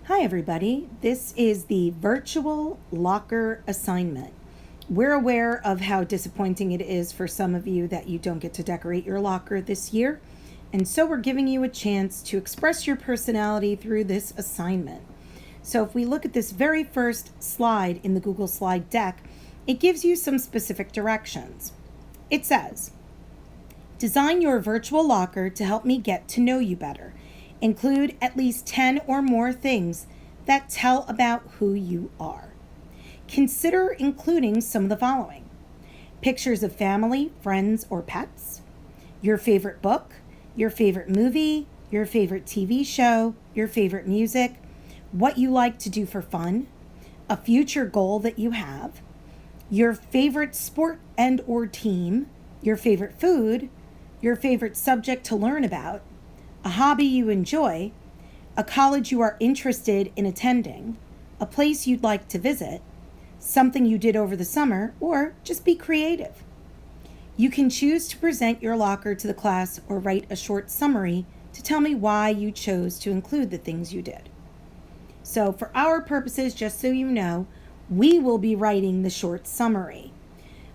Hi, everybody. This is the virtual locker assignment. We're aware of how disappointing it is for some of you that you don't get to decorate your locker this year, and so we're giving you a chance to express your personality through this assignment. So, if we look at this very first slide in the Google Slide deck, it gives you some specific directions. It says, design your virtual locker to help me get to know you better. Include at least 10 or more things that tell about who you are. Consider including some of the following: pictures of family, friends, or pets, your favorite book, your favorite movie, your favorite TV show, your favorite music, what you like to do for fun, a future goal that you have, your favorite sport and or team, your favorite food, your favorite subject to learn about, a hobby you enjoy, a college you are interested in attending, a place you'd like to visit, something you did over the summer, or just be creative. You can choose to present your locker to the class or write a short summary to tell me why you chose to include the things you did. So for our purposes, just so you know, we will be writing the short summary.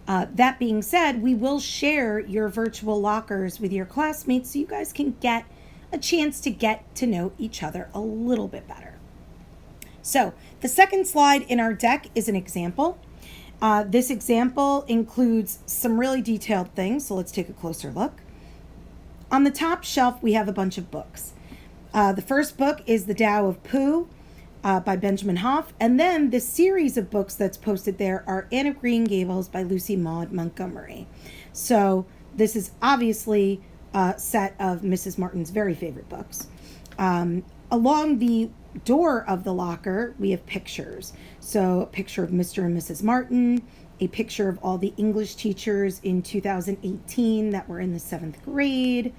That being said, we will share your virtual lockers with your classmates so you guys can get a chance to get to know each other a little bit better. So the second slide in our deck is an example. This example includes some really detailed things, so let's take a closer look. On the top shelf, we have a bunch of books. The first book is The Tao of Pooh by Benjamin Hoff, and then the series of books that's posted there are Anne of Green Gables by Lucy Maud Montgomery. So this is obviously set of Mrs. Martin's very favorite books. Along the door of the locker, we have pictures. So a picture of Mr. and Mrs. Martin, a picture of all the English teachers in 2018 that were in the 7th grade,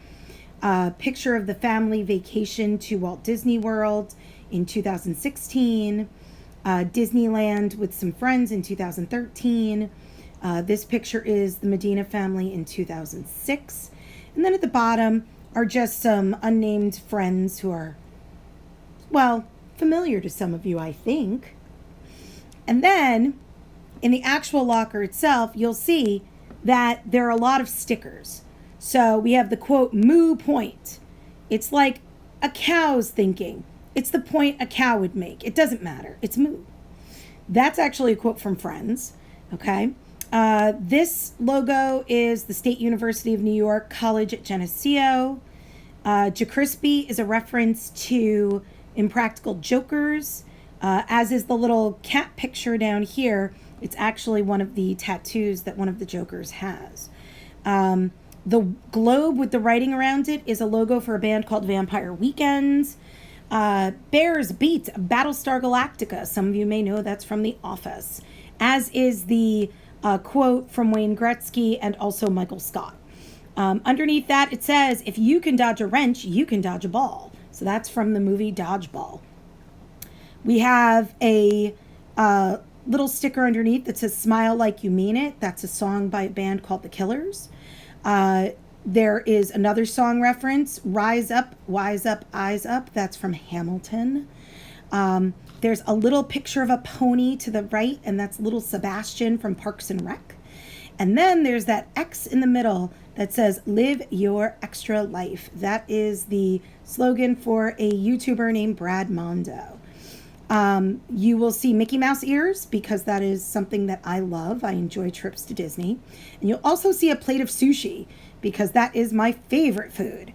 a picture of the family vacation to Walt Disney World in 2016, Disneyland with some friends in 2013. This picture is the Medina family in 2006. And then at the bottom are just some unnamed friends who are, well, familiar to some of you, I think. And then in the actual locker itself, you'll see that there are a lot of stickers. So we have the quote, moo point. It's like a cow's thinking. It's the point a cow would make. It doesn't matter. It's moo. That's actually a quote from Friends. Okay. This logo is the State University of New York College at Geneseo. JaCrispy is a reference to Impractical Jokers, as is the little cat picture down here. It's actually one of the tattoos that one of the Jokers has. The globe with the writing around it is a logo for a band called Vampire Weekends. Bears beat Battlestar Galactica. Some of you may know that's from The Office, as is the quote from Wayne Gretzky and also Michael Scott. Underneath that, it says, if you can dodge a wrench, you can dodge a ball. So that's from the movie Dodgeball. We have a little sticker underneath that says Smile Like You Mean It. That's a song by a band called The Killers. There is another song reference, Rise Up, Wise Up, Eyes Up. That's from Hamilton. There's a little picture of a pony to the right, and that's little Sebastian from Parks and Rec. And then there's that X in the middle that says, live your extra life. That is the slogan for a YouTuber named Brad Mondo. You will see Mickey Mouse ears because that is something that I love. I enjoy trips to Disney. And you'll also see a plate of sushi because that is my favorite food.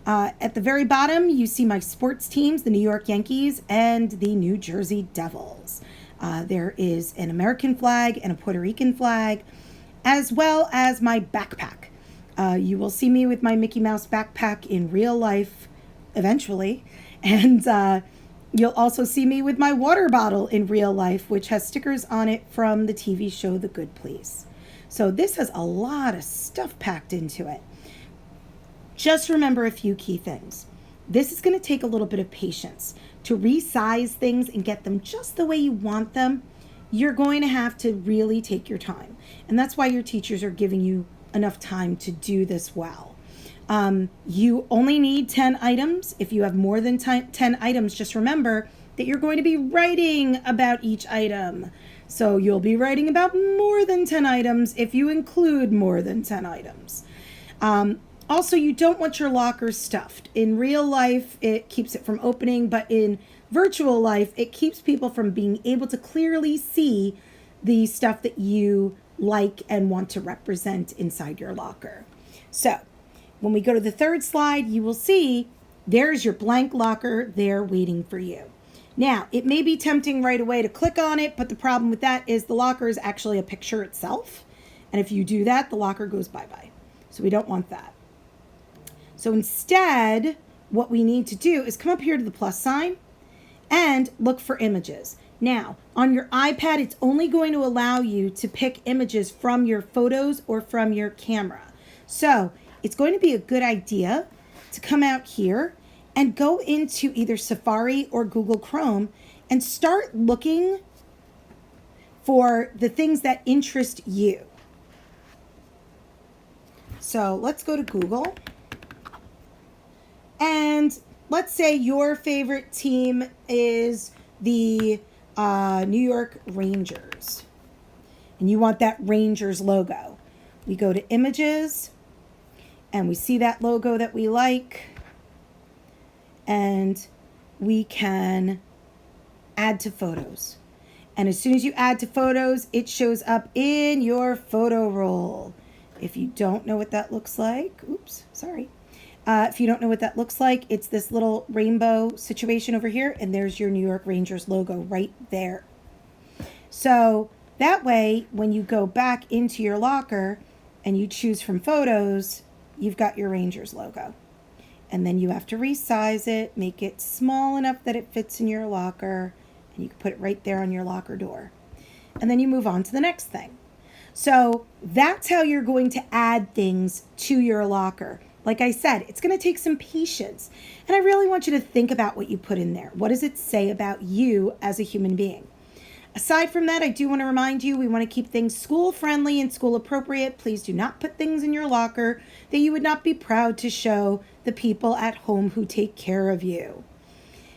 At the very bottom, you see my sports teams, the New York Yankees and the New Jersey Devils. There is an American flag and a Puerto Rican flag, as well as my backpack. You will see me with my Mickey Mouse backpack in real life eventually. And you'll also see me with my water bottle in real life, which has stickers on it from the TV show The Good Place. So this has a lot of stuff packed into it. Just remember a few key things. This is going to take a little bit of patience. To resize things and get them just the way you want them, you're going to have to really take your time. And that's why your teachers are giving you enough time to do this well. You only need 10 items. If you have more than 10 items, just remember that you're going to be writing about each item. So you'll be writing about more than 10 items if you include more than 10 items. Also, you don't want your locker stuffed. In real life, it keeps it from opening, but in virtual life, it keeps people from being able to clearly see the stuff that you like and want to represent inside your locker. So when we go to the third slide, you will see there's your blank locker there waiting for you. Now, it may be tempting right away to click on it, but the problem with that is the locker is actually a picture itself. And if you do that, the locker goes bye-bye. So we don't want that. So instead, what we need to do is come up here to the plus sign and look for images. Now, on your iPad, it's only going to allow you to pick images from your photos or from your camera. So it's going to be a good idea to come out here and go into either Safari or Google Chrome and start looking for the things that interest you. So let's go to Google. And let's say your favorite team is the New York Rangers. And you want that Rangers logo. We go to images and we see that logo that we like. And we can add to photos. And as soon as you add to photos, it shows up in your photo roll. If you don't know what that looks like, if you don't know what that looks like, it's this little rainbow situation over here, and there's your New York Rangers logo right there. So that way, when you go back into your locker and you choose from photos, you've got your Rangers logo. And then you have to resize it, make it small enough that it fits in your locker, and you can put it right there on your locker door. And then you move on to the next thing. So that's how you're going to add things to your locker. Like I said, it's going to take some patience. And I really want you to think about what you put in there. What does it say about you as a human being? Aside from that, I do want to remind you, we want to keep things school friendly and school appropriate. Please do not put things in your locker that you would not be proud to show the people at home who take care of you.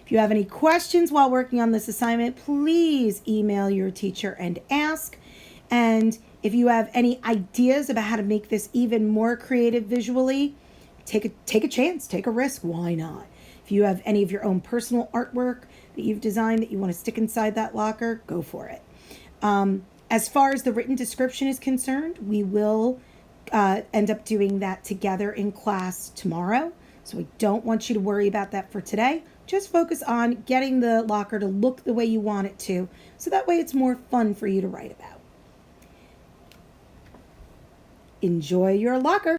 If you have any questions while working on this assignment, please email your teacher and ask. And if you have any ideas about how to make this even more creative visually, take a chance, take a risk. Why not? If you have any of your own personal artwork that you've designed that you want to stick inside that locker, go for it. As far as the written description is concerned, we will end up doing that together in class tomorrow. So I don't want you to worry about that for today. Just focus on getting the locker to look the way you want it to, so that way it's more fun for you to write about. Enjoy your locker.